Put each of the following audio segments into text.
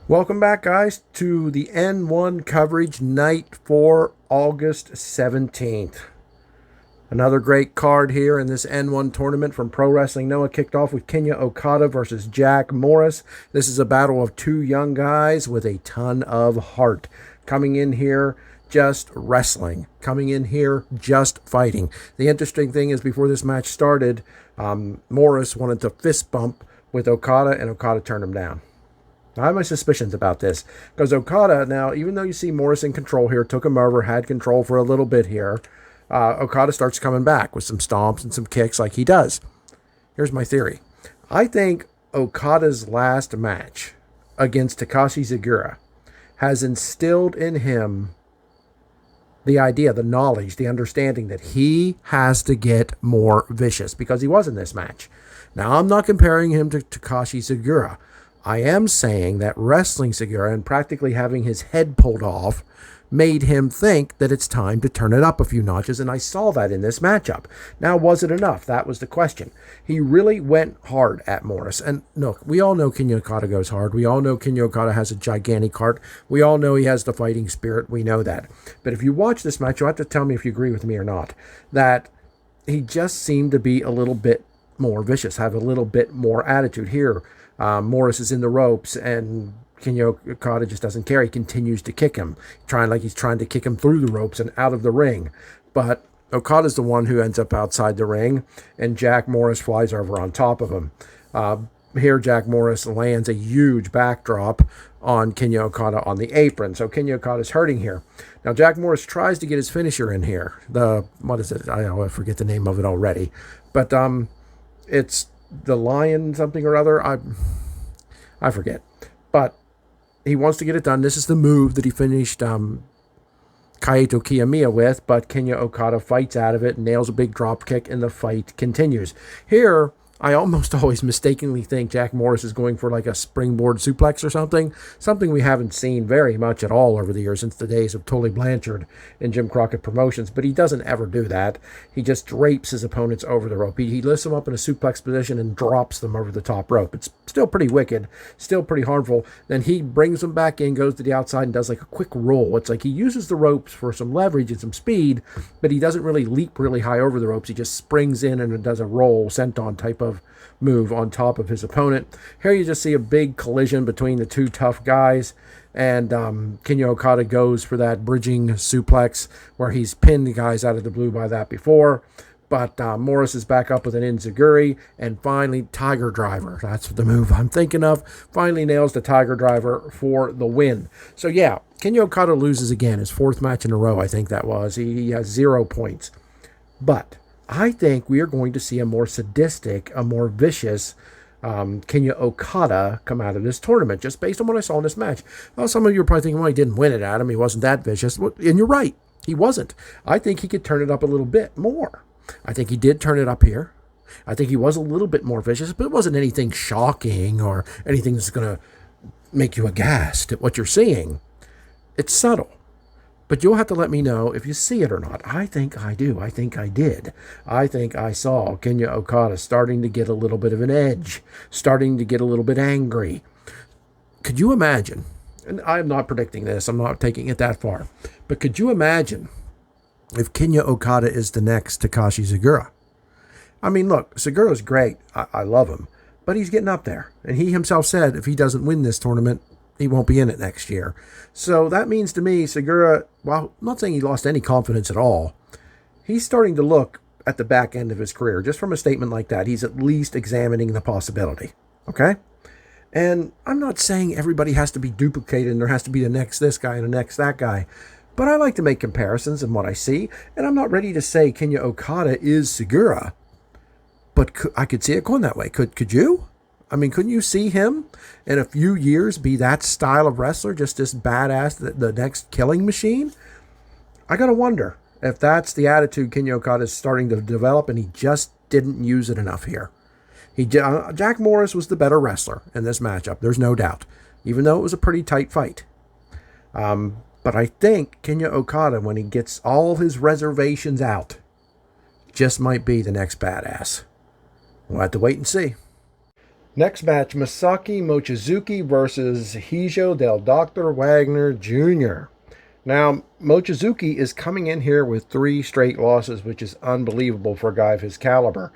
Welcome back, guys, to the N1 coverage night for August 17th. Another great card here in this N1 tournament from Pro Wrestling Noah. Kicked off with Kenya Okada versus Jack Morris. This is a battle of two young guys with a ton of heart. Coming in here just wrestling. Coming in here just fighting. The interesting thing is before this match started, Morris wanted to fist bump with Okada, and Okada turned him down. I have my suspicions about this because Okada, now, even though you see Morris in control here, took him over, had control for a little bit here, Okada starts coming back with some stomps and some kicks like he does. Here's my theory. I think Okada's last match against Takashi Sugiura has instilled in him the idea, the knowledge, the understanding that he has to get more vicious because he was in this match. Now, I'm not comparing him to Takashi Sugiura. I am saying that wrestling Sugiura and practically having his head pulled off made him think that it's time to turn it up a few notches, and I saw that in this matchup. Now, was it enough? That was the question. He really went hard at Morris. And look, we all know Kenya Okada goes hard. We all know Kenya Okada has a gigantic heart. We all know he has the fighting spirit. We know that. But if you watch this match, you'll have to tell me if you agree with me or not, that he just seemed to be a little bit more vicious, have a little bit more attitude here. Morris is in the ropes, and Kenya Okada just doesn't care. He continues to kick him, he's trying to kick him through the ropes and out of the ring. But Okada's the one who ends up outside the ring, and Jack Morris flies over on top of him. Here, Jack Morris lands a huge backdrop on Kenya Okada on the apron. So Kenya Okada's hurting here. Now, Jack Morris tries to get his finisher in here. What is it? I forget the name of it already. But it's the lion something or other. I forget. But he wants to get it done. This is the move that he finished Kaito Kiyomiya with, but Kenya Okada fights out of it, nails a big drop kick, and the fight continues. Here, I almost always mistakenly think Jack Morris is going for like a springboard suplex or something we haven't seen very much at all over the years since the days of Tully Blanchard and Jim Crockett Promotions, but he doesn't ever do that. He just drapes his opponents over the rope. He lifts them up in a suplex position and drops them over the top rope. It's still pretty wicked, still pretty harmful. Then he brings them back in, goes to the outside, and does like a quick roll. It's like he uses the ropes for some leverage and some speed, but he doesn't really leap really high over the ropes. He just springs in and does a roll, senton type of move on top of his opponent. Here you just see a big collision between the two tough guys, and Kenya Okada goes for that bridging suplex where he's pinned guys out of the blue by that before. But Morris is back up with an enziguri, and finally Tiger Driver. That's the move I'm thinking of. Finally nails the Tiger Driver for the win. So yeah, Kenya Okada loses again, his fourth match in a row, I think that was. He has 0 points. But I think we are going to see a more sadistic, a more vicious Kenya Okada come out of this tournament, just based on what I saw in this match. Well, some of you are probably thinking, well, he didn't win it, Adam. He wasn't that vicious. And you're right. He wasn't. I think he could turn it up a little bit more. I think he did turn it up here. I think he was a little bit more vicious, but it wasn't anything shocking or anything that's going to make you aghast at what you're seeing. It's subtle. But you'll have to let me know if you see it or not. I think I do. I think I did. I think I saw Kenya Okada starting to get a little bit of an edge, starting to get a little bit angry. Could you imagine, and I'm not predicting this, I'm not taking it that far, but could you imagine if Kenya Okada is the next Takashi Sugiura? I mean, look, Sugiura's great. I love him. But he's getting up there. And he himself said if he doesn't win this tournament, he won't be in it next year. So that means to me, Sugiura, while I'm not saying he lost any confidence at all, he's starting to look at the back end of his career. Just from a statement like that, he's at least examining the possibility. Okay? And I'm not saying everybody has to be duplicated and there has to be the next this guy and the next that guy. But I like to make comparisons in what I see. And I'm not ready to say Kenya Okada is Sugiura. But I could see it going that way. Could you? I mean, couldn't you see him in a few years be that style of wrestler, just this badass, the next killing machine? I got to wonder if that's the attitude Kenya Okada is starting to develop, and he just didn't use it enough here. Jack Morris was the better wrestler in this matchup, there's no doubt, even though it was a pretty tight fight. But I think Kenya Okada, when he gets all his reservations out, just might be the next badass. We'll have to wait and see. Next match, Masaki Mochizuki versus Hijo del Dr. Wagner Jr. Now, Mochizuki is coming in here with 3 straight losses, which is unbelievable for a guy of his caliber.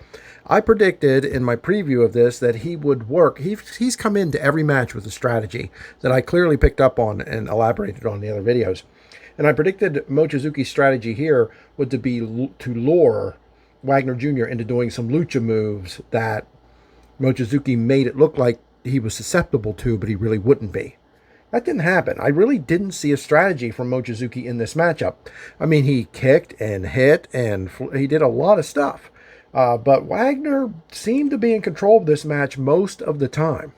I predicted in my preview of this that he would work. He's come into every match with a strategy that I clearly picked up on and elaborated on in the other videos. And I predicted Mochizuki's strategy here would be to lure Wagner Jr. into doing some lucha moves that Mochizuki made it look like he was susceptible to, but he really wouldn't be. That didn't happen. I really didn't see a strategy from Mochizuki in this matchup. I mean, he kicked and hit, and he did a lot of stuff. But Wagner seemed to be in control of this match most of the time.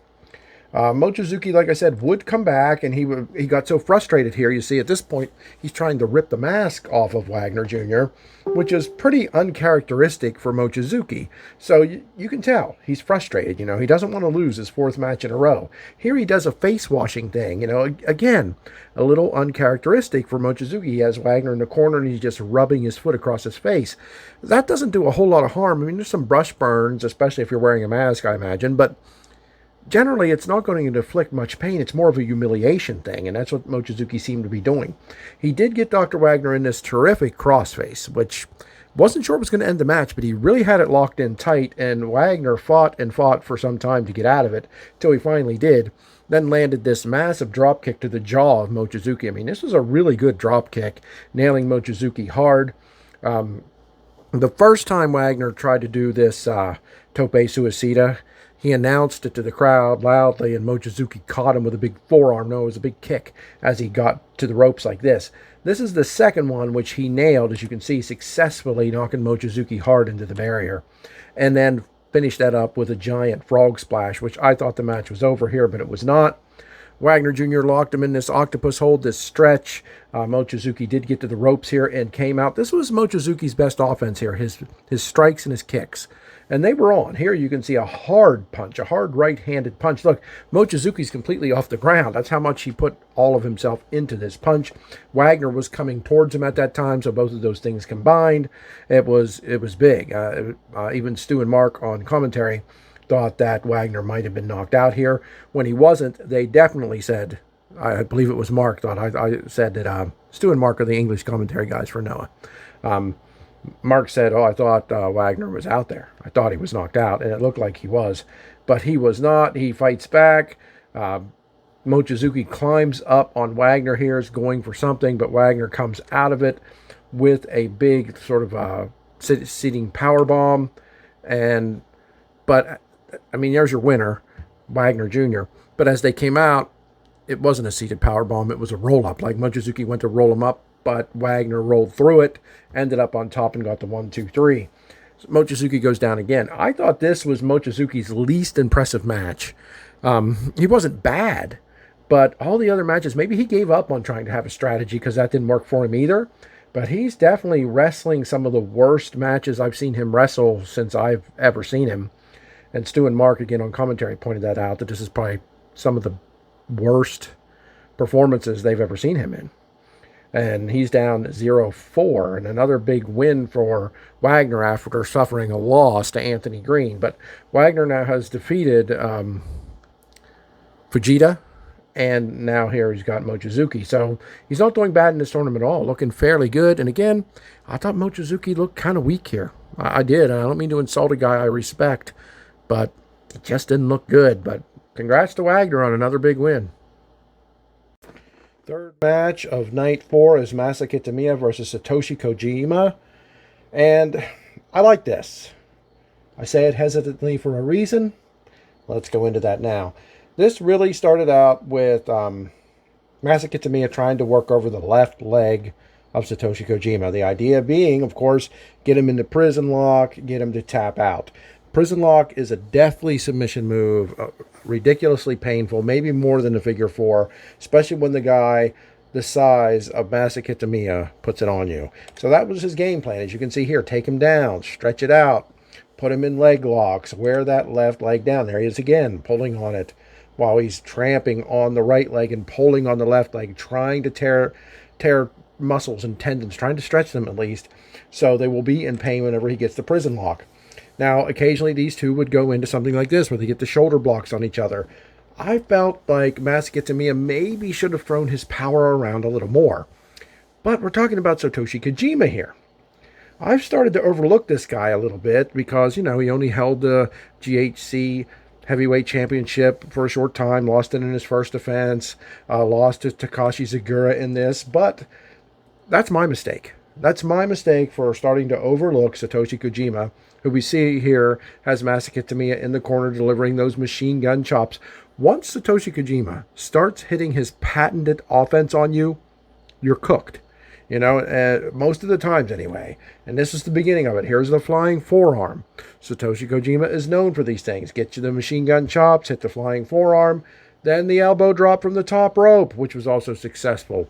Mochizuki, like I said, would come back, and he got so frustrated here. You see, at this point, he's trying to rip the mask off of Wagner Jr., which is pretty uncharacteristic for Mochizuki. So you can tell he's frustrated. You know, he doesn't want to lose his 4th match in a row. Here he does a face-washing thing. You know, again, a little uncharacteristic for Mochizuki. He has Wagner in the corner, and he's just rubbing his foot across his face. That doesn't do a whole lot of harm. I mean, there's some brush burns, especially if you're wearing a mask, I imagine, but generally, it's not going to inflict much pain. It's more of a humiliation thing, and that's what Mochizuki seemed to be doing. He did get Dr. Wagner in this terrific crossface, which wasn't sure it was going to end the match, but he really had it locked in tight, and Wagner fought and fought for some time to get out of it, till he finally did. Then landed this massive drop kick to the jaw of Mochizuki. I mean, this was a really good drop kick, nailing Mochizuki hard. The first time Wagner tried to do this tope suicida, he announced it to the crowd loudly, and Mochizuki caught him with a big forearm. No, it was a big kick as he got to the ropes like this. This is the second one, which he nailed, as you can see, successfully knocking Mochizuki hard into the barrier. And then finished that up with a giant frog splash, which I thought the match was over here, but it was not. Wagner Jr. locked him in this octopus hold, this stretch. Mochizuki did get to the ropes here and came out. This was Mochizuki's best offense here, his strikes and his kicks. And they were on. Here you can see a hard punch, a hard right-handed punch. Look, Mochizuki's completely off the ground. That's how much he put all of himself into this punch. Wagner was coming towards him at that time, so both of those things combined, it was big. Even Stu and Mark on commentary thought that Wagner might have been knocked out here. When he wasn't, they definitely said, I believe it was Mark thought, I said that Stu and Mark are the English commentary guys for Noah. Mark said, I thought Wagner was out there. I thought he was knocked out, and it looked like he was. But he was not. He fights back. Mochizuki climbs up on Wagner here, is going for something, but Wagner comes out of it with a big sort of seating power bomb. But, I mean, there's your winner, Wagner Jr. But as they came out, it wasn't a seated power bomb. It was a roll-up. Like Mochizuki went to roll him up, but Wagner rolled through it, ended up on top, and got the 1, 2, 3. So Mochizuki goes down again. I thought this was Mochizuki's least impressive match. He wasn't bad, but all the other matches, maybe he gave up on trying to have a strategy because that didn't work for him either. But he's definitely wrestling some of the worst matches I've seen him wrestle since I've ever seen him. And Stu and Mark, again, on commentary, pointed that out, that this is probably some of the worst performances they've ever seen him in. And he's down 0-4, and another big win for Wagner after suffering a loss to Anthony Green. But Wagner now has defeated Fujita, and now here he's got Mochizuki. So he's not doing bad in this tournament at all, looking fairly good. And again, I thought Mochizuki looked kind of weak here. I did, and I don't mean to insult a guy I respect, but it just didn't look good. But congrats to Wagner on another big win. Third match of night 4 is Masa Kitamiya versus Satoshi Kojima. And I like this. I say it hesitantly for a reason. Let's go into that now. This really started out with Masa Kitamiya trying to work over the left leg of Satoshi Kojima. The idea being, of course, get him into prison lock, get him to tap out. Prison lock is a deathly submission move, ridiculously painful, maybe more than a figure 4, especially when the guy the size of Masa Kitamiya puts it on you. So that was his game plan. As you can see here, take him down, stretch it out, put him in leg locks, wear that left leg down. There he is again, pulling on it while he's tramping on the right leg and pulling on the left leg, trying to tear muscles and tendons, trying to stretch them at least, so they will be in pain whenever he gets the prison lock. Now, occasionally these two would go into something like this where they get the shoulder blocks on each other. I felt like Masaki Tamiya maybe should have thrown his power around a little more. But we're talking about Satoshi Kojima here. I've started to overlook this guy a little bit because, he only held the GHC heavyweight championship for a short time, lost it in his first defense, lost to Takashi Zagura in this, but that's my mistake. That's my mistake for starting to overlook Satoshi Kojima, who we see here has Masaki Tamiya in the corner delivering those machine gun chops. Once Satoshi Kojima starts hitting his patented offense on you, you're cooked. Most of the times anyway. And this is the beginning of it. Here's the flying forearm. Satoshi Kojima is known for these things. Get you the machine gun chops, hit the flying forearm, then the elbow drop from the top rope, which was also successful.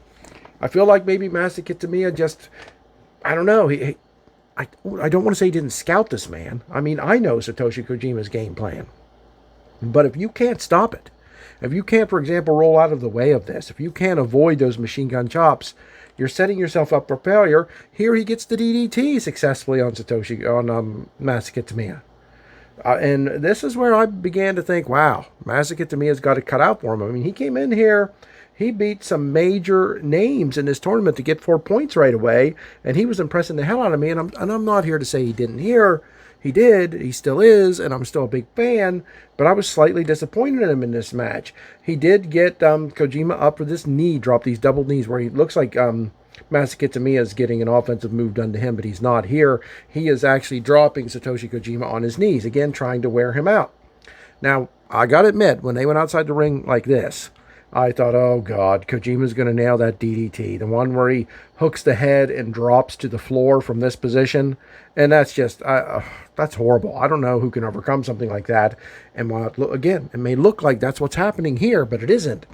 I feel like maybe Masaki Tamiya just, I don't know. I don't want to say he didn't scout this man. I mean, I know Satoshi Kojima's game plan. But if you can't stop it, if you can't, for example, roll out of the way of this, if you can't avoid those machine gun chops, you're setting yourself up for failure. Here he gets the DDT successfully on Masaki Tamiya. And this is where I began to think, wow, Masaki Tamiya's got it cut out for him. I mean, he came in here, he beat some major names in this tournament to get 4 points right away, and he was impressing the hell out of me, and I'm not here to say he didn't here. He did, he still is, and I'm still a big fan, but I was slightly disappointed in him in this match. He did get Kojima up for this knee drop, these double knees, where he looks like Masaki Tamiya is getting an offensive move done to him, but he's not here. He is actually dropping Satoshi Kojima on his knees, again, trying to wear him out. Now, I got to admit, when they went outside the ring like this, I thought, oh, God, Kojima's going to nail that DDT. The one where he hooks the head and drops to the floor from this position. And that's just, that's horrible. I don't know who can overcome something like that. And again, it may look like that's what's happening here, but it isn't.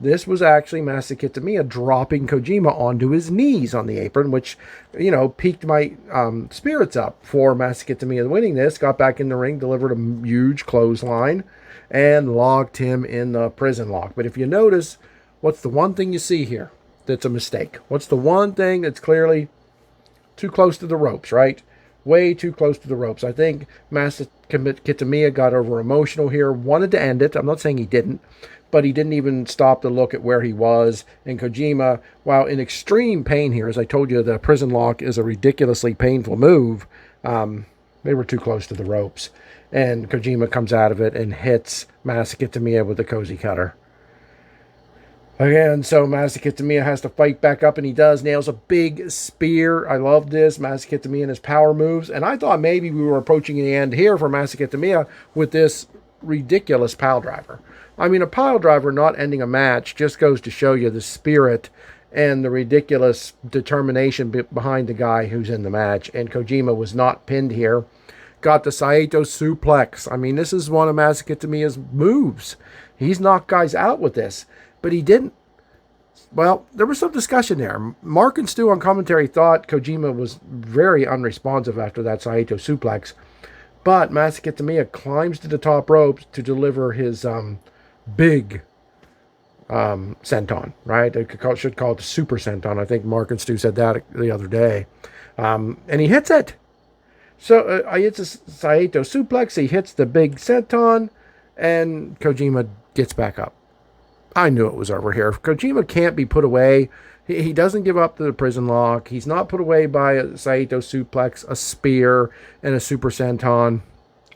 This was actually Masaki Tamiya dropping Kojima onto his knees on the apron, which, piqued my spirits up for Masaki Tamiya winning this. Got back in the ring, delivered a huge clothesline, and locked him in the prison lock. But if you notice, what's the one thing you see here that's a mistake? What's the one thing that's clearly too close to the ropes, right? Way too close to the ropes. I think Masaki Tamiya got over emotional here, wanted to end it. I'm not saying he didn't, but he didn't even stop to look at where he was. And Kojima, while in extreme pain here, as I told you, the prison lock is a ridiculously painful move, they were too close to the ropes. And Kojima comes out of it and hits Masaki Tamiya with the Cozy Cutter. Again, so Masaki Tamiya has to fight back up, and he does. Nails a big spear. I love this. Masaki Tamiya and his power moves. And I thought maybe we were approaching the end here for Masaki Tamiya with this ridiculous pile driver. I mean, a pile driver not ending a match just goes to show you the spirit and the ridiculous determination behind the guy who's in the match. And Kojima was not pinned here. Got the Saito suplex. I mean, this is one of Masaki Tamiya's moves. He's knocked guys out with this, but he didn't. Well, there was some discussion there. Mark and Stu on commentary thought Kojima was very unresponsive after that Saito suplex, but Masaki Tamiya climbs to the top ropes to deliver his big senton, right? I should call it the super senton. I think Mark and Stu said that the other day. And he hits it. So I hits a Saito suplex. He hits the big senton, and Kojima gets back up. I knew it was over here. If Kojima can't be put away, he doesn't give up to the prison lock. He's not put away by a Saito suplex, a spear, and a super senton.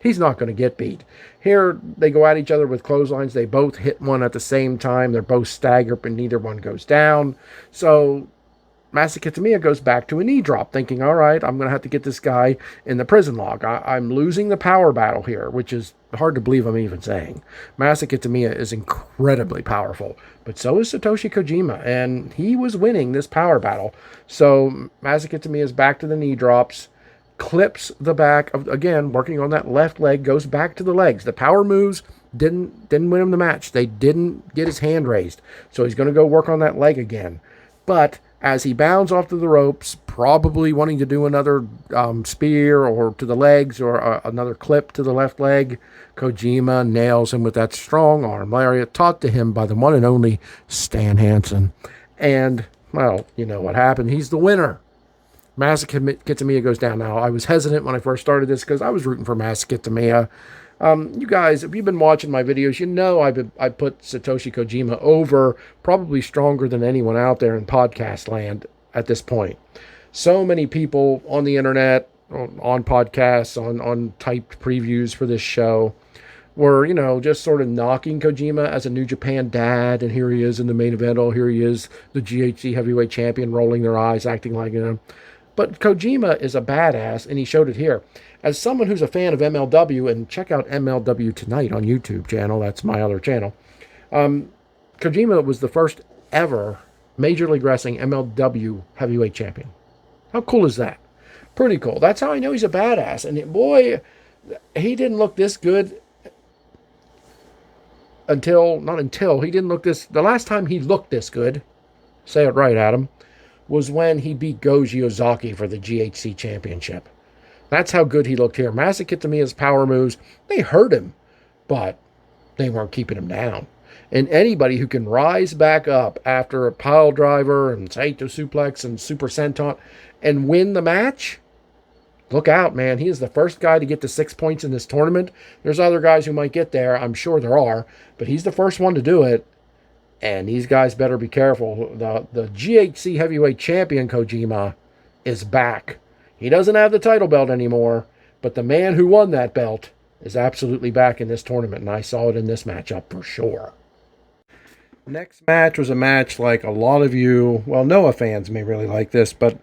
He's not going to get beat. Here, they go at each other with clotheslines. They both hit one at the same time. They're both staggered, but neither one goes down. So Masaki Tamiya goes back to a knee drop, thinking, all right, I'm going to have to get this guy in the prison lock. I'm losing the power battle here, which is hard to believe I'm even saying. Masaki Tamiya is incredibly powerful, but so is Satoshi Kojima, and he was winning this power battle. So Masaki Tamiya is back to the knee drops, clips the back of, again, working on that left leg, goes back to the legs. The power moves didn't win him the match. They didn't get his hand raised. So he's going to go work on that leg again. But as he bounds off to the ropes, probably wanting to do another spear or to the legs or another clip to the left leg, Kojima nails him with that strong arm lariat taught to him by the one and only Stan Hansen. And, well, you know what happened. He's the winner. Masa Kitamiya goes down. Now, I was hesitant when I first started this because I was rooting for Masa Kitamiya. You guys, if you've been watching my videos, you know I put Satoshi Kojima over probably stronger than anyone out there in podcast land at this point. So many people on the internet, on podcasts, on typed previews for this show were, just sort of knocking Kojima as a New Japan dad, and here he is in the main event. Oh, here he is, the GHC heavyweight champion, rolling their eyes, acting like, But Kojima is a badass, and he showed it here. As someone who's a fan of MLW, and check out MLW Tonight on YouTube channel, that's my other channel, Kojima was the first ever Major League Wrestling MLW heavyweight champion. How cool is that? Pretty cool. That's how I know he's a badass. And boy, he didn't look this good he didn't look this, the last time he looked this good, say it right, Adam, was when he beat Goji Ozaki for the GHC championship. That's how good he looked here. Masa Kitamiya's power moves, they hurt him, but they weren't keeping him down. And anybody who can rise back up after a pile driver and Saito suplex and super senton and win the match, look out, man. He is the first guy to get to 6 points in this tournament. There's other guys who might get there. I'm sure there are. But he's the first one to do it. And these guys better be careful. The GHC heavyweight champion, Kojima, is back. He doesn't have the title belt anymore. But the man who won that belt is absolutely back in this tournament. And I saw it in this matchup for sure. Next match was a match like a lot of you, well, Noah fans may really like this, but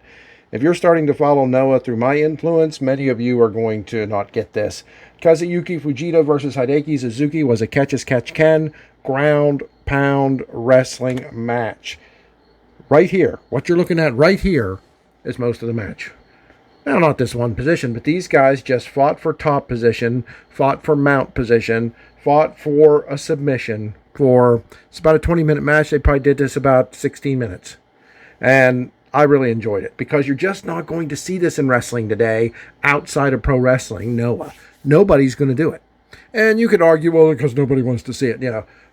if you're starting to follow Noah through my influence, many of you are going to not get this. Kazuyuki Fujita versus Hideki Suzuki was a catch-as-catch-can ground pound wrestling match. Right here, what you're looking at right here is most of the match. Now, not this one position, but these guys just fought for top position, fought for mount position, fought for a submission it's about a 20-minute match. They probably did this about 16 minutes. And I really enjoyed it because you're just not going to see this in wrestling today outside of pro wrestling, Noah. Nobody's going to do it. And you could argue, well, because nobody wants to see it.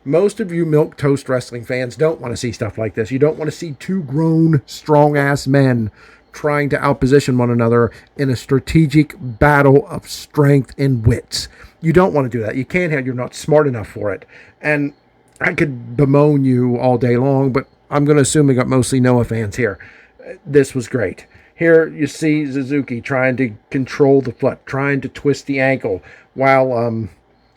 Most of you milquetoast wrestling fans don't want to see stuff like this. You don't want to see two grown, strong-ass men trying to outposition one another in a strategic battle of strength and wits. You don't want to do that. You can't you're not smart enough for it. And I could bemoan you all day long, but I'm going to assume we got mostly Noah fans here. This was great. Here you see Suzuki trying to control the foot, trying to twist the ankle, while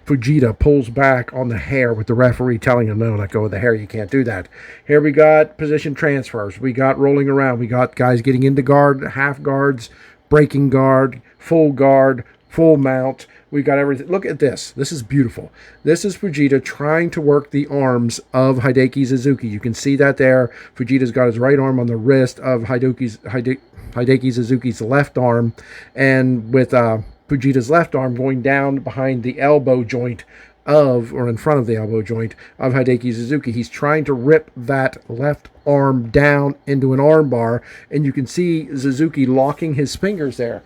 Fujita pulls back on the hair with the referee telling him, no, let go of the hair, you can't do that. Here we got position transfers. We got rolling around. We got guys getting into guard, half guards, breaking guard, full mount. We got everything. Look at this. This is beautiful. This is Fujita trying to work the arms of Hideki Suzuki. You can see that there. Fujita's got his right arm on the wrist of Hideki Suzuki's left arm, and with Fujita's left arm going down behind the elbow joint or in front of the elbow joint of Hideki Suzuki. He's trying to rip that left arm down into an arm bar, and you can see Suzuki locking his fingers there,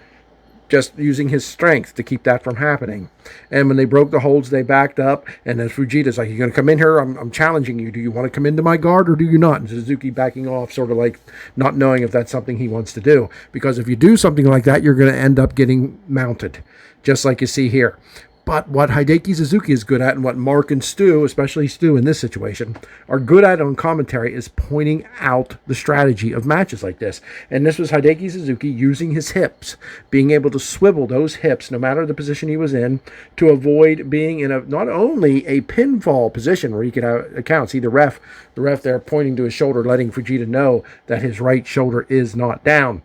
just using his strength to keep that from happening. And when they broke the holds, they backed up, and then Fujita's like, you're going to come in here? I'm challenging you. Do you want to come into my guard or do you not? And Suzuki backing off, sort of like not knowing if that's something he wants to do. Because if you do something like that, you're going to end up getting mounted, just like you see here. But what Hideki Suzuki is good at, and what Mark and Stu, especially Stu in this situation, are good at on commentary, is pointing out the strategy of matches like this. And this was Hideki Suzuki using his hips, being able to swivel those hips, no matter the position he was in, to avoid being in not only a pinfall position where he could have accounts. See the ref there pointing to his shoulder, letting Fujita know that his right shoulder is not down.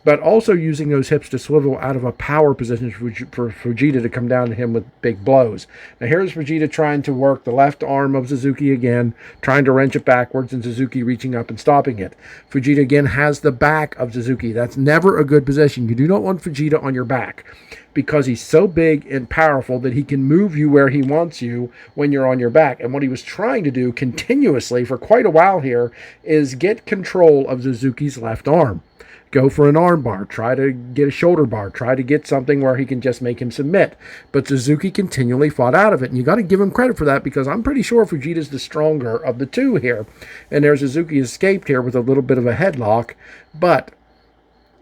But also using those hips to swivel out of a power position for Fujita to come down to him with big blows. Now here's Fujita trying to work the left arm of Suzuki again, trying to wrench it backwards, and Suzuki reaching up and stopping it. Fujita again has the back of Suzuki. That's never a good position. You do not want Fujita on your back, because he's so big and powerful that he can move you where he wants you when you're on your back. And what he was trying to do continuously for quite a while here is get control of Suzuki's left arm. Go for an arm bar, try to get a shoulder bar, try to get something where he can just make him submit. But Suzuki continually fought out of it, and you got to give him credit for that, because I'm pretty sure Fujita's the stronger of the two here. And there's Suzuki escaped here with a little bit of a headlock, but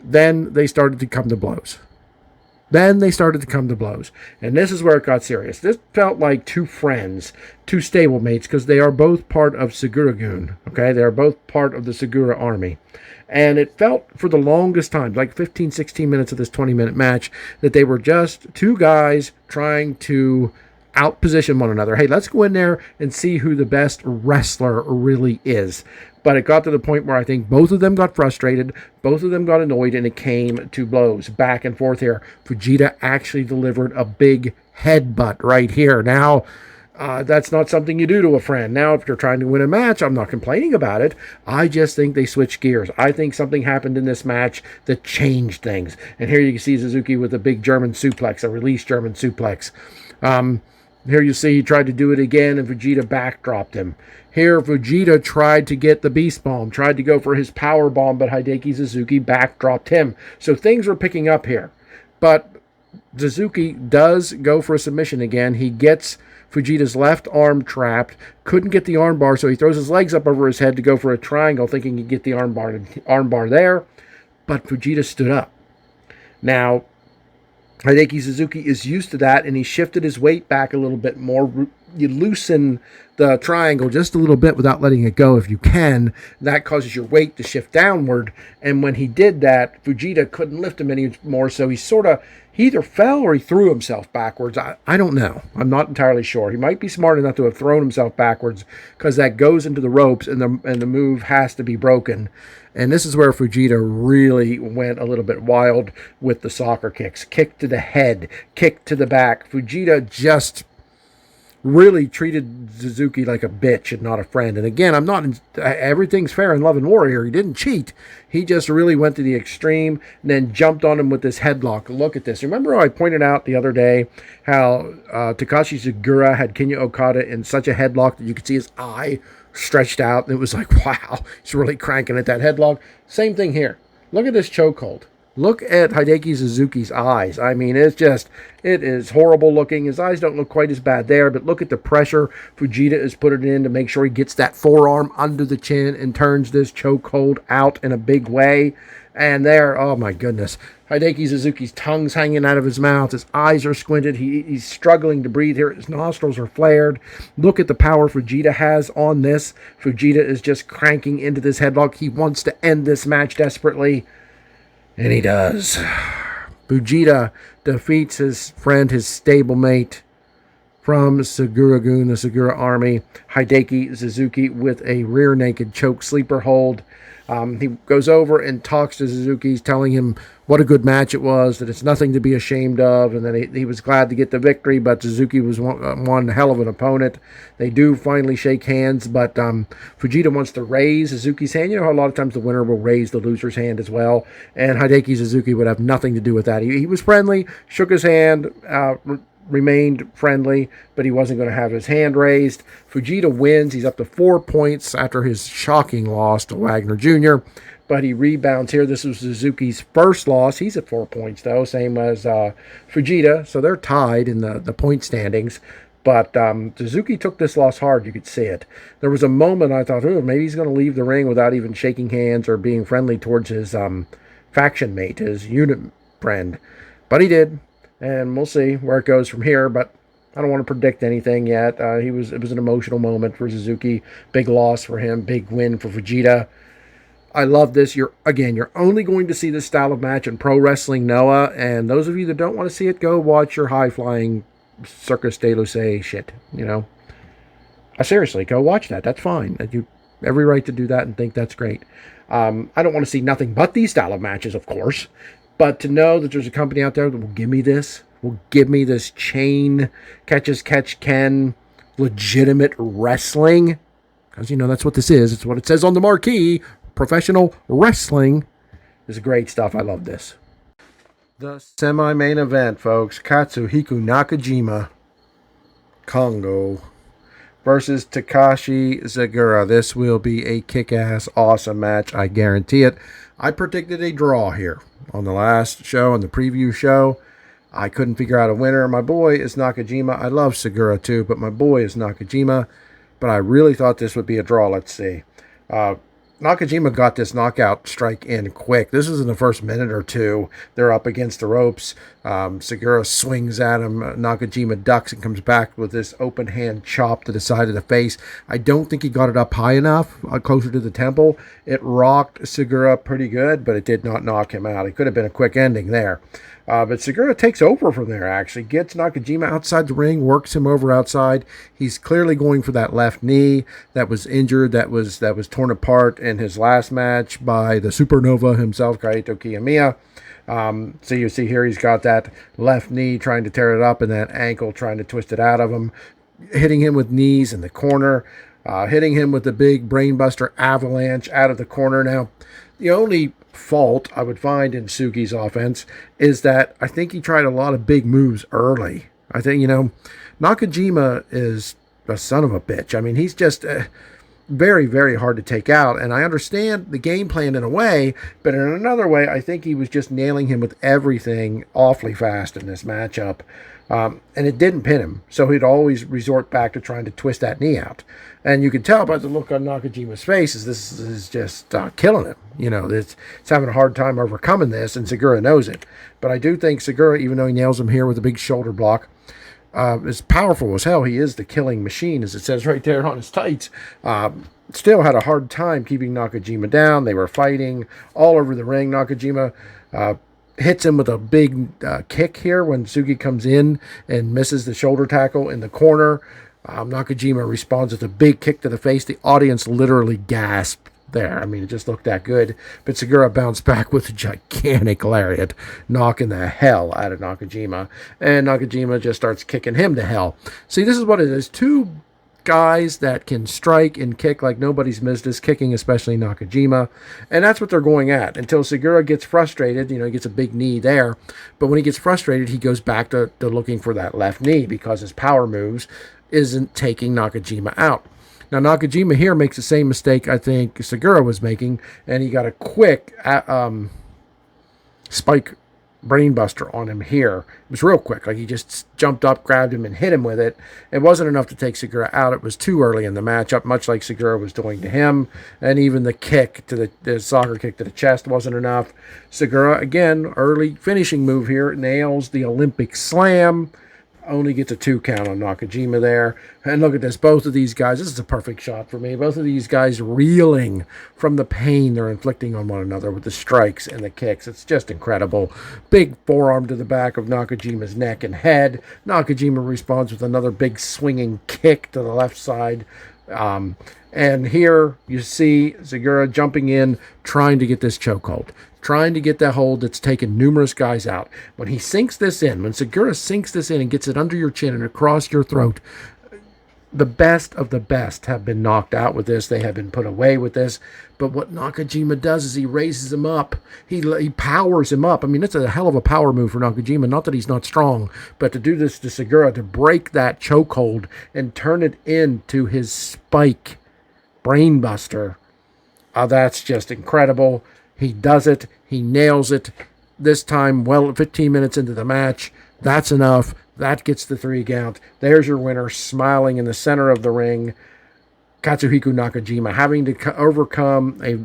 Then they started to come to blows. And this is where it got serious. This felt like two friends, two stablemates, because they are both part of Segura-gun. Okay, they are both part of the Segura army. And it felt for the longest time, like 15, 16 minutes of this 20-minute match, that they were just two guys trying to outposition one another. Hey, let's go in there and see who the best wrestler really is. But it got to the point where I think both of them got frustrated, both of them got annoyed, and it came to blows back and forth here. Fujita actually delivered a big headbutt right here. Now, that's not something you do to a friend. Now, if you're trying to win a match, I'm not complaining about it. I just think they switched gears. I think something happened in this match that changed things. And here you can see Suzuki with a big German suplex, a release German suplex. Here you see he tried to do it again, and Fujita backdropped him. Here, Fujita tried to get the Beast Bomb, tried to go for his Power Bomb, but Hideki Suzuki backdropped him. So things were picking up here. But Suzuki does go for a submission again. He gets Fujita's left arm trapped, couldn't get the armbar, so he throws his legs up over his head to go for a triangle, thinking he'd get the armbar there. But Fujita stood up. Now, Hideki Suzuki is used to that, and he shifted his weight back a little bit more. You loosen the triangle just a little bit without letting it go if you can. That causes your weight to shift downward, and when he did that, Fujita couldn't lift him anymore, so he either fell or he threw himself backwards. I don't know. I'm not entirely sure. He might be smart enough to have thrown himself backwards, because that goes into the ropes, and the move has to be broken. And this is where Fujita really went a little bit wild with the soccer kicks. Kick to the head, kick to the back. Fujita just really treated Suzuki like a bitch and not a friend. And again, everything's fair in Love and War here. He didn't cheat. He just really went to the extreme and then jumped on him with this headlock. Look at this. Remember how I pointed out the other day how Takashi Segura had Kinya Okada in such a headlock that you could see his eye stretched out, and it was like, wow, he's really cranking at that headlock. Same thing here. Look at this chokehold. Look at Hideki Suzuki's eyes. I mean, it is horrible looking. His eyes don't look quite as bad there, but look at the pressure Fujita is putting in to make sure he gets that forearm under the chin and turns this chokehold out in a big way. And there, oh my goodness, Hideki Suzuki's tongue's hanging out of his mouth. His eyes are squinted. He's struggling to breathe here. His nostrils are flared. Look at the power Fujita has on this. Fujita is just cranking into this headlock. He wants to end this match desperately, and he does. Fujita defeats his friend, his stablemate from Segura-gun, the Segura army, Hideki Suzuki, with a rear naked choke sleeper hold. He goes over and talks to Suzuki, telling him what a good match it was, that it's nothing to be ashamed of, and that he was glad to get the victory, but Suzuki was one hell of an opponent. They do finally shake hands, but Fujita wants to raise Suzuki's hand. You know how a lot of times the winner will raise the loser's hand as well, and Hideki Suzuki would have nothing to do with that. He was friendly, shook his hand, remained friendly, but he wasn't going to have his hand raised. Fujita wins. He's up to 4 points after his shocking loss to Wagner Jr., but he rebounds here. This was Suzuki's first loss. He's at 4 points, though, same as Fujita, so they're tied in the point standings. But Suzuki took this loss hard. You could see it. There was a moment I thought, maybe he's going to leave the ring without even shaking hands or being friendly towards his faction mate, his unit friend. But he did. And we'll see where it goes from here, but I don't want to predict anything yet. It was an emotional moment for Suzuki. Big loss for him, big win for Fujita. I love this. You're only going to see this style of match in Pro Wrestling Noah, and those of you that don't want to see it, go watch your high-flying Circus de Luce shit, seriously, go watch that. That's fine. You have every right to do that and think that's great. I don't want to see nothing but these style of matches, of course. But to know that there's a company out there that will give me this chain, catch-as-catch-can, legitimate wrestling, because, that's what this is. It's what it says on the marquee. Professional wrestling is great stuff. I love this. The semi-main event, folks. Katsuhiko Nakajima, Kongo, versus Takashi Segura. This will be a kick-ass, awesome match. I guarantee it. I predicted a draw here on the last show, on the preview show. I couldn't figure out a winner. My boy is Nakajima. I love Segura too, but my boy is Nakajima. But I really thought this would be a draw. Let's see. Nakajima got this knockout strike in quick. This was in the first minute or two. They're up against the ropes. Segura swings at him. Nakajima ducks and comes back with this open hand chop to the side of the face. I don't think he got it up high enough, closer to the temple. It rocked Segura pretty good, but it did not knock him out. It could have been a quick ending there. But Segura takes over from there, actually. Gets Nakajima outside the ring, works him over outside. He's clearly going for that left knee that was injured, that was torn apart in his last match by the Supernova himself, Kaito Kiyomiya. So you see here he's got that left knee trying to tear it up and that ankle trying to twist it out of him. Hitting him with knees in the corner. Hitting him with the big brainbuster avalanche out of the corner. Now, the only fault I would find in Sugi's offense is that I think he tried a lot of big moves early. I think, Nakajima is a son of a bitch. I mean, he's just very, very hard to take out. And I understand the game plan in a way, but in another way, I think he was just nailing him with everything awfully fast in this matchup. And it didn't pin him. So he'd always resort back to trying to twist that knee out. And you can tell by the look on Nakajima's face is this is just killing him. It's having a hard time overcoming this, and Segura knows it. But I do think Segura, even though he nails him here with a big shoulder block, is powerful as hell. He is the killing machine, as it says right there on his tights. Still had a hard time keeping Nakajima down. They were fighting all over the ring. Nakajima hits him with a big kick here when Sugi comes in and misses the shoulder tackle in the corner. Nakajima responds with a big kick to the face. The audience literally gasped there. I mean, it just looked that good. But Segura bounced back with a gigantic lariat, knocking the hell out of Nakajima. And Nakajima just starts kicking him to hell. See, this is what it is. Two guys that can strike and kick like nobody's business, kicking especially Nakajima. And that's what they're going at until Segura gets frustrated. He gets a big knee there. But when he gets frustrated, he goes back to looking for that left knee because his power moves isn't taking Nakajima out. Now, Nakajima here makes the same mistake I think Segura was making, and he got a quick spike brainbuster on him here. It was real quick. Like, he just jumped up, grabbed him, and hit him with it. It wasn't enough to take Segura out. It was too early in the matchup, much like Segura was doing to him. And even the kick to the soccer kick to the chest wasn't enough. Segura, again, early finishing move here, nails the Olympic slam. Only gets a 2 count on Nakajima there. And look at this. Both of these guys, this is a perfect shot for me. Both of these guys reeling from the pain they're inflicting on one another with the strikes and the kicks. It's just incredible. Big forearm to the back of Nakajima's neck and head. Nakajima responds with another big swinging kick to the left side. And here you see Segura jumping in, trying to get this chokehold. Trying to get that hold that's taken numerous guys out. When he sinks this in, when Segura sinks this in and gets it under your chin and across your throat, the best of the best have been knocked out with this. They have been put away with this. But what Nakajima does is he raises him up. He powers him up. I mean, it's a hell of a power move for Nakajima. Not that he's not strong, but to do this to Segura, to break that chokehold and turn it into his spike brainbuster, that's just incredible. He does it. He nails it. This time, 15 minutes into the match, that's enough. That gets the 3 count. There's your winner, smiling in the center of the ring. Katsuhiko Nakajima, having to overcome a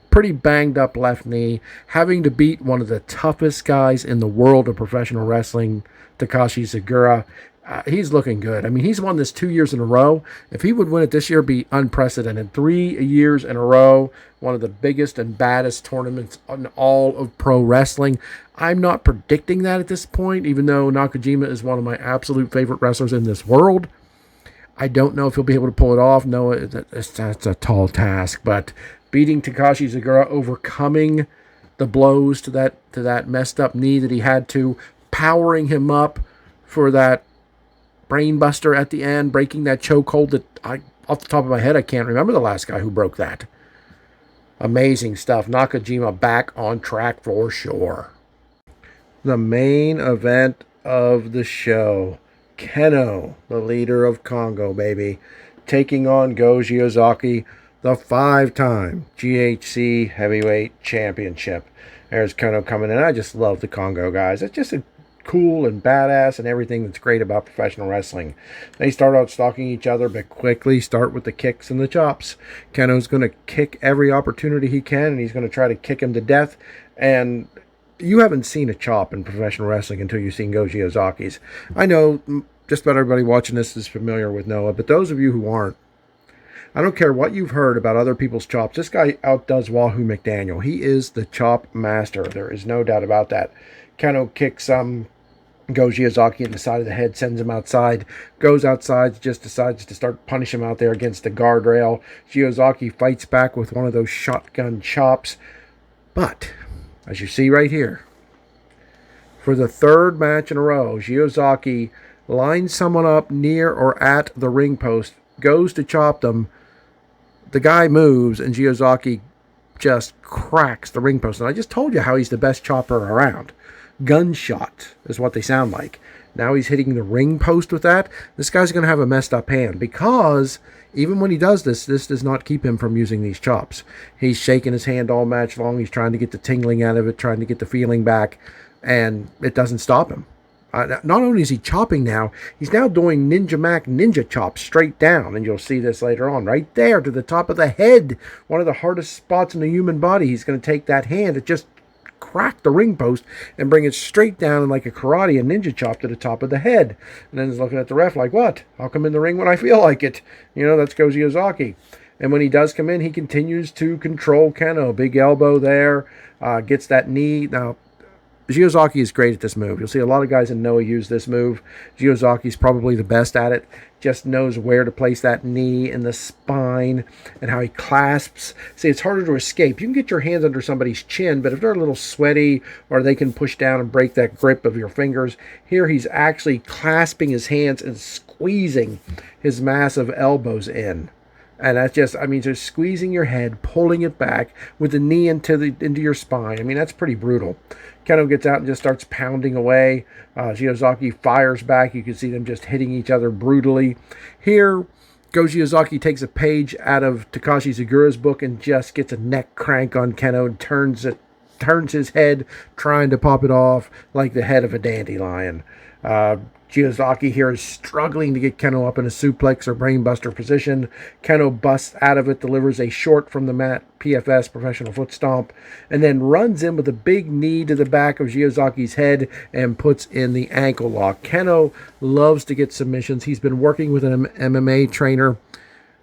pretty banged up left knee, having to beat one of the toughest guys in the world of professional wrestling, Takashi Segura. He's looking good. I mean, he's won this 2 years in a row. If he would win it this year, it'd be unprecedented. 3 years in a row, one of the biggest and baddest tournaments in all of pro wrestling. I'm not predicting that at this point, even though Nakajima is one of my absolute favorite wrestlers in this world. I don't know if he'll be able to pull it off. No, that's a tall task. But beating Takashi Segura, overcoming the blows to that messed up knee that he had to, powering him up for that brainbuster at the end, breaking that chokehold that off the top of my head, I can't remember the last guy who broke that. Amazing stuff. Nakajima back on track for sure. The main event of the show. Kenoh, the leader of Congo, baby, taking on Goji Ozaki, the 5-time GHC Heavyweight Championship. There's Kenoh coming in. I just love the Congo guys. It's just a cool and badass and everything that's great about professional wrestling. They start out stalking each other, but quickly start with the kicks and the chops. Keno's going to kick every opportunity he can, and he's going to try to kick him to death. And you haven't seen a chop in professional wrestling until you've seen Go Shiozaki's. I know just about everybody watching this is familiar with Noah, but those of you who aren't, I don't care what you've heard about other people's chops. This guy outdoes Wahoo McDaniel. He is the chop master. There is no doubt about that. Keno kicks Go Shiozaki in the side of the head, sends him outside, goes outside, just decides to start punishing him out there against the guardrail. Shiozaki fights back with one of those shotgun chops. But, as you see right here, for the third match in a row, Shiozaki lines someone up near or at the ring post, goes to chop them. The guy moves, and Shiozaki just cracks the ring post. And I just told you how he's the best chopper around. Gunshot is what they sound like. Now he's hitting the ring post with that. This guy's going to have a messed up hand, because even when he does this, this does not keep him from using these chops. He's shaking his hand all match long. He's trying to get the tingling out of it, trying to get the feeling back, and it doesn't stop him. Not only is he chopping now, he's now doing Ninja Mac ninja chops straight down, and you'll see this later on. Right there to the top of the head, one of the hardest spots in the human body. He's going to take that hand and just crack the ring post and bring it straight down in like a karate and ninja chop to the top of the head. And then he's looking at the ref like, what? I'll come in the ring when I feel like it. You know, that's Go Shiozaki. And when he does come in, he continues to control Keno. Big elbow there, gets that knee. Now, Shiozaki is great at this move. You'll see a lot of guys in Noah use this move. Shiozaki's probably the best at it. Just knows where to place that knee in the spine and how he clasps. See, it's harder to escape. You can get your hands under somebody's chin, but if they're a little sweaty or they can push down and break that grip of your fingers, here he's actually clasping his hands and squeezing his massive elbows in. And that's just, I mean, just squeezing your head, pulling it back with the knee into your spine. I mean, that's pretty brutal. Keno gets out and just starts pounding away. Shiozaki fires back. You can see them just hitting each other brutally. Here, Go Shiozaki takes a page out of Takashi Zagura's book and just gets a neck crank on Keno and turns his head, trying to pop it off like the head of a dandelion. Shiozaki here is struggling to get Keno up in a suplex or brainbuster position. Keno busts out of it, delivers a short from the mat, PFS, professional foot stomp, and then runs in with a big knee to the back of Shiozaki's head and puts in the ankle lock. Keno loves to get submissions. He's been working with an MMA trainer.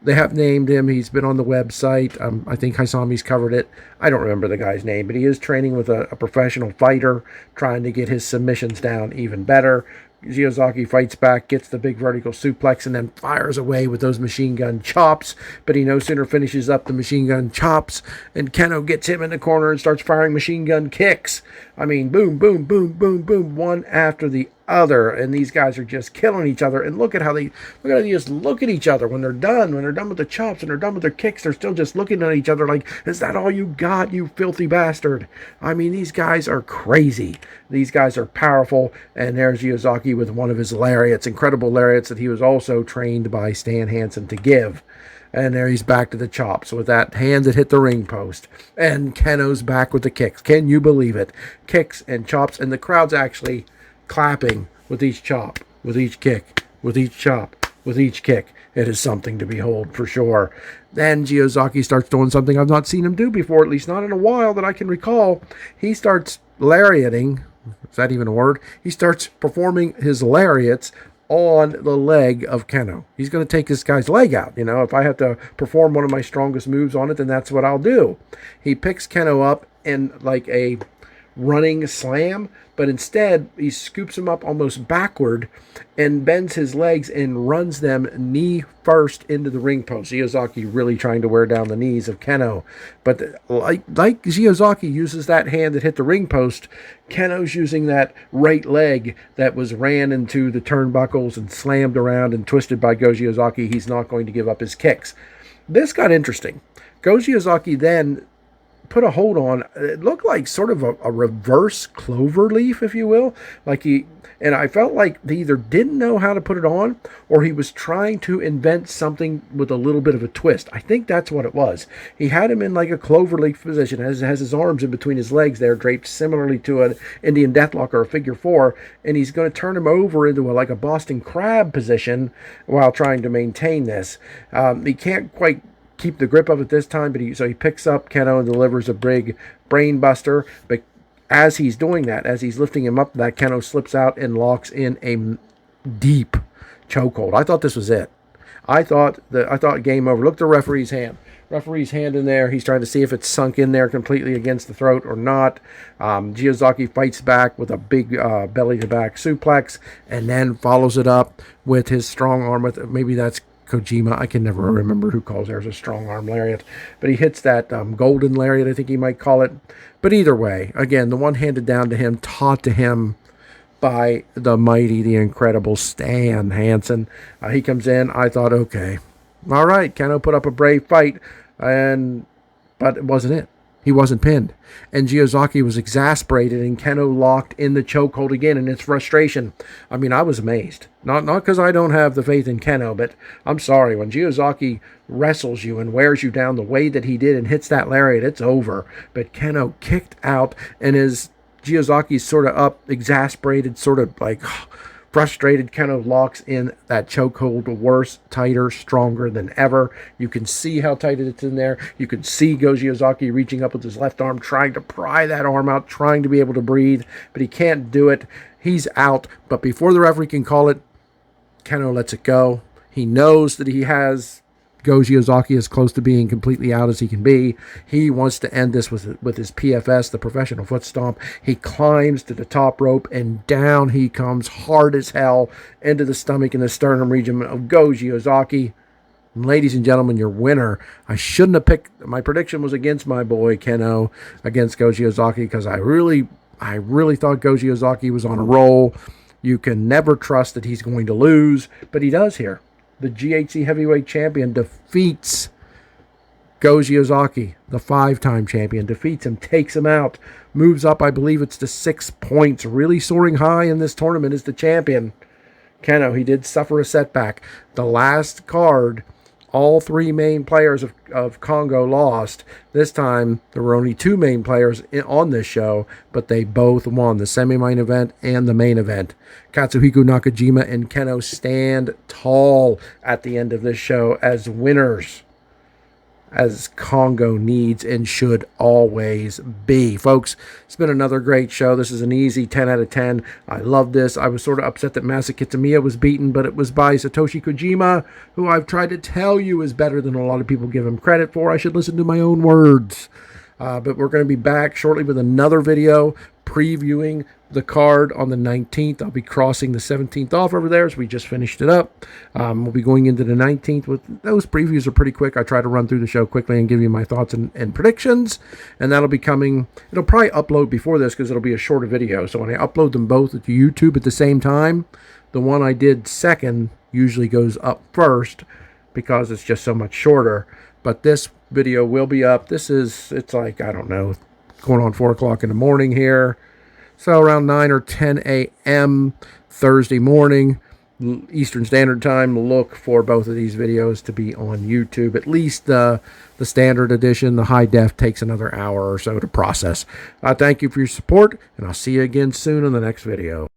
They have named him. He's been on the website. I think Haisami's covered it. I don't remember the guy's name, but he is training with a professional fighter, trying to get his submissions down even better. Shiozaki fights back, gets the big vertical suplex, and then fires away with those machine gun chops. But he no sooner finishes up the machine gun chops, and Keno gets him in the corner and starts firing machine gun kicks. I mean, boom, boom, boom, boom, boom, one after the other, and these guys are just killing each other. And look at how they just look at each other when they're done with the chops and they're done with their kicks. They're still just looking at each other like, is that all you got, you filthy bastard? I mean, these guys are crazy. These guys are powerful. And there's Shiozaki with one of his lariats, incredible lariats that he was also trained by Stan Hansen to give. And there he's back to the chops with that hand that hit the ring post. And Keno's back with the kicks. Can you believe it? Kicks and chops, and the crowd's actually clapping with each chop, with each kick, with each chop, with each kick. It is something to behold for sure. Then Shiozaki starts doing something I've not seen him do before, at least not in a while that I can recall. He starts lariating. Is that even a word? He starts performing his lariats on the leg of Keno. He's going to take this guy's leg out. You know, if I have to perform one of my strongest moves on it, then that's what I'll do. He picks Keno up in like a running slam, but instead he scoops him up almost backward and bends his legs and runs them knee first into the ring post. Shiozaki really trying to wear down the knees of Keno, but like Shiozaki uses that hand that hit the ring post, Keno's using that right leg that was ran into the turnbuckles and slammed around and twisted by Go Shiozaki. He's not going to give up his kicks. This got interesting. Go Shiozaki then put a hold on. It looked like sort of a reverse clover leaf, if you will. And I felt like they either didn't know how to put it on, or he was trying to invent something with a little bit of a twist. I think that's what it was. He had him in like a clover leaf position, has his arms in between his legs there, draped similarly to an Indian Deathlock or a figure four, and he's going to turn him over into like a Boston Crab position while trying to maintain this. He can't quite keep the grip of it this time, but he picks up Kenoh and delivers a big brain buster. But as he's doing that, as he's lifting him up, that Kenoh slips out and locks in a deep chokehold. I thought this was it. I thought game over. Look at the referee's hand. Referee's hand in there. He's trying to see if it's sunk in there completely against the throat or not. Giozaki fights back with a big belly-to-back suplex, and then follows it up with his strong arm. Maybe that's Kojima. I can never remember who calls theirs a strong arm lariat, but he hits that golden lariat, I think he might call it. But either way, again, the one handed down to him, taught to him by the mighty, the incredible Stan Hansen. He comes in. I thought, okay, all right, Kenoh put up a brave fight, but it wasn't it. He wasn't pinned. And Giozaki was exasperated, and Kenoh locked in the chokehold again in its frustration. I mean, I was amazed. Not because I don't have the faith in Kenoh, but I'm sorry. When Giozaki wrestles you and wears you down the way that he did and hits that lariat, it's over. But Kenoh kicked out, and as Giozaki's sort of up, exasperated, sort of like frustrated, Kenoh locks in that chokehold worse, tighter, stronger than ever. You can see how tight it's in there. You can see Go Giozaki reaching up with his left arm, trying to pry that arm out, trying to be able to breathe, but he can't do it. He's out, but before the referee can call it, Kenoh lets it go. He knows that he has Go Giozaki as close to being completely out as he can be. He wants to end this with his PFS, the professional foot stomp. He climbs to the top rope, and down he comes hard as hell into the stomach and the sternum region of Go Giozaki. And ladies and gentlemen, your winner. I shouldn't have picked. My prediction was against my boy Kenoh, against Go Giozaki, because I really thought Go Giozaki was on a roll. You can never trust that he's going to lose, but he does here. The GHC heavyweight champion defeats Go Giozaki, the 5-time champion, defeats him, takes him out, moves up, I believe it's to 6 points, really soaring high in this tournament as the champion. Kenoh, he did suffer a setback. The last card, all 3 main players of Kongo lost. This time, there were only 2 main players on this show, but they both won the semi-main event and the main event. Katsuhiko Nakajima and Kenoh stand tall at the end of this show as winners, as Kongo needs and should always be. Folks, it's been another great show. This is an easy 10 out of 10. I love this. I was sort of upset that Masa Kitamiya was beaten, but it was by Satoshi Kojima, who I've tried to tell you is better than a lot of people give him credit for. I should listen to my own words. But we're going to be back shortly with another video previewing the card on the 19th. I'll be crossing the 17th off over there, so we just finished it up. We'll be going into the 19th. With those previews are pretty quick. I try to run through the show quickly and give you my thoughts and predictions, and that'll be coming. It'll probably upload before this because it'll be a shorter video. So when I upload them both to YouTube at the same time, the one I did second usually goes up first because it's just so much shorter. But this video will be up. It's like, I don't know, going on 4 o'clock in the morning here. So around 9 or 10 a.m. Thursday morning, Eastern Standard Time. Look for both of these videos to be on YouTube. At least the standard edition, the high def, takes another hour or so to process. Thank you for your support, and I'll see you again soon in the next video.